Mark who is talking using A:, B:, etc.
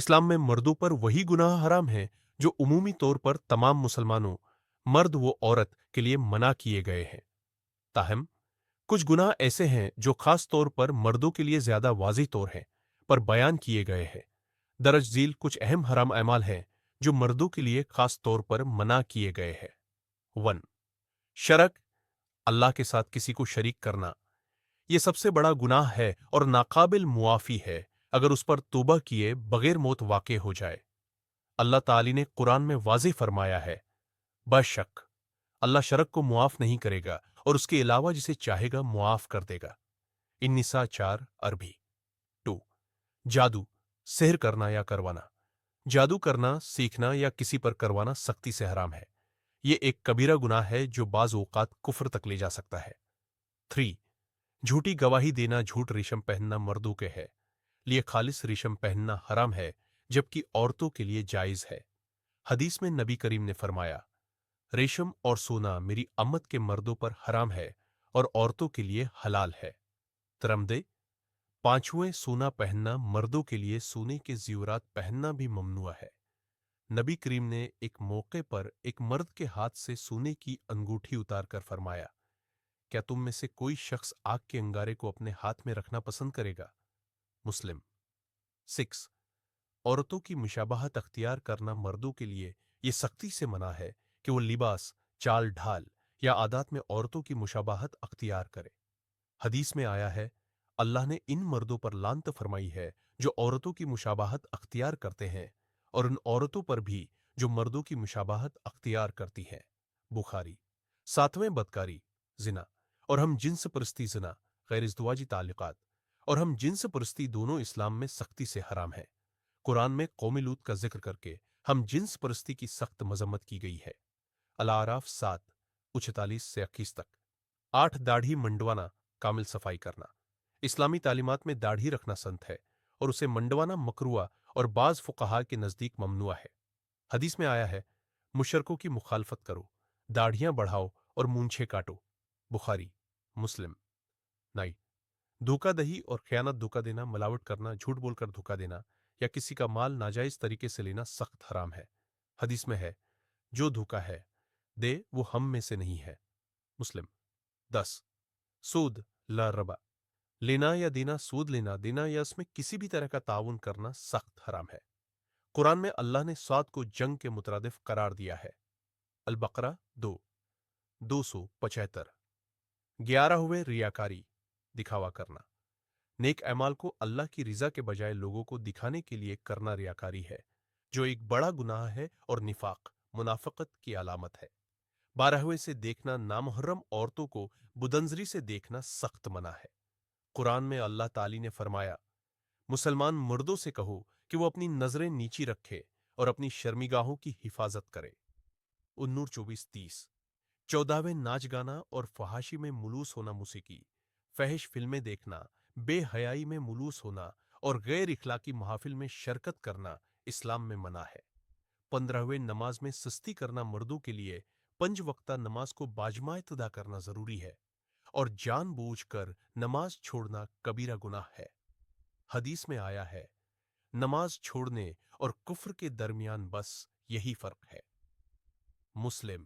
A: اسلام میں مردوں پر وہی گناہ حرام ہیں جو عمومی طور پر تمام مسلمانوں، مرد و عورت کے لیے منع کیے گئے ہیں۔ تاہم کچھ گناہ ایسے ہیں جو خاص طور پر مردوں کے لیے زیادہ واضح طور ہیں پر بیان کیے گئے ہیں۔ درج ذیل کچھ اہم حرام اعمال ہیں جو مردوں کے لیے خاص طور پر منع کیے گئے ہیں۔ 1. شرک، اللہ کے ساتھ کسی کو شریک کرنا۔ یہ سب سے بڑا گناہ ہے اور ناقابل معافی ہے اگر اس پر توبہ کیے بغیر موت واقع ہو جائے۔ اللہ تعالی نے قرآن میں واضح فرمایا ہے، بشک اللہ شرک کو معاف نہیں کرے گا اور اس کے علاوہ جسے چاہے گا معاف کر دے گا۔ النساء 4 عربی۔ 2. جادو، سحر کرنا یا کروانا۔ جادو کرنا، سیکھنا یا کسی پر کروانا سختی سے حرام ہے۔ یہ ایک کبیرہ گناہ ہے جو بعض اوقات کفر تک لے جا سکتا ہے۔ 3. جھوٹی گواہی دینا، جھوٹ ریشم پہننا مردوں کے ہے لیے خالص ریشم پہننا حرام ہے جبکہ عورتوں کے لیے جائز ہے۔ حدیث میں نبی کریم نے فرمایا، ریشم اور سونا میری امت کے مردوں پر حرام ہے اور عورتوں کے لیے حلال ہے۔ ترمذی۔ 5. سونا پہننا، مردوں کے لیے سونے کے زیورات پہننا بھی ممنوع ہے۔ نبی کریم نے ایک موقع پر ایک مرد کے ہاتھ سے سونے کی انگوٹھی اتار کر فرمایا، کیا تم میں سے کوئی شخص آگ کے انگارے کو اپنے ہاتھ میں رکھنا پسند کرے گا؟ مسلم۔ 6. عورتوں کی مشابہت اختیار کرنا، مردوں کے لیے یہ سختی سے منع ہے کہ وہ لباس، چال ڈھال یا عادات میں عورتوں کی مشابہت اختیار کرے۔ حدیث میں آیا ہے، اللہ نے ان مردوں پر لعنت فرمائی ہے جو عورتوں کی مشابہت اختیار کرتے ہیں اور ان عورتوں پر بھی جو مردوں کی مشابہت اختیار کرتی ہیں۔ بخاری۔ 7. بدکاری، زنا اور ہم جنس پرستی، زنا، غیر ازدواجی تعلقات اور ہم جنس پرستی دونوں اسلام میں سختی سے حرام ہیں۔ قرآن میں قوم لوط کا ذکر کر کے ہم جنس پرستی کی سخت مذمت کی گئی ہے۔ الاعراف 7 46 سے 21 تک۔ 8. داڑھی منڈوانا، کامل صفائی کرنا۔ اسلامی تعلیمات میں داڑھی رکھنا سنت ہے اور اسے منڈوانا مکروہ اور بعض فقہاء کے نزدیک ممنوع ہے۔ حدیث میں آیا ہے، مشرکوں کی مخالفت کرو، داڑھیاں بڑھاؤ اور مونچھیں کاٹو۔ بخاری، مسلم۔ 9. دھوکہ دہی اور خیانت، دھوکہ دینا، ملاوٹ کرنا، جھوٹ بول کر دھوکہ دینا یا کسی کا مال ناجائز طریقے سے لینا سخت حرام ہے۔ حدیث میں ہے، جو دھوکہ ہے دے وہ ہم میں سے نہیں ہے۔ مسلم۔ 10. سود، لا ربا، لینا یا دینا، سود لینا، دینا یا اس میں کسی بھی طرح کا تعاون کرنا سخت حرام ہے۔ قرآن میں اللہ نے سود کو جنگ کے مترادف قرار دیا ہے۔ البقرہ 2 275۔ 11. ریاکاری، دکھاوا کرنا۔ نیک اعمال کو اللہ کی رضا کے بجائے لوگوں کو دکھانے کے لیے کرنا ریاکاری ہے جو ایک بڑا گناہ ہے اور نفاق، منافقت کی علامت ہے۔ 12. سے دیکھنا، نامحرم عورتوں کو بدنظری سے دیکھنا سخت منع ہے۔ قرآن میں اللہ تعالی نے فرمایا، مسلمان مردوں سے کہو کہ وہ اپنی نظریں نیچی رکھے اور اپنی شرمگاہوں کی حفاظت کرے۔ النور 24:30۔ 14. ناچ گانا اور فحاشی میں ملوث ہونا، موسیقی، فحش فلمیں دیکھنا، بے حیائی میں ملوث ہونا اور غیر اخلاقی محافل میں شرکت کرنا اسلام میں منع ہے۔ 15. نماز میں سستی کرنا، مردوں کے لیے 5 وقتہ نماز کو باجماعت ادا کرنا ضروری ہے اور جان بوجھ کر نماز چھوڑنا کبیرہ گناہ ہے۔ حدیث میں آیا ہے، نماز چھوڑنے اور کفر کے درمیان بس یہی فرق ہے۔ مسلم۔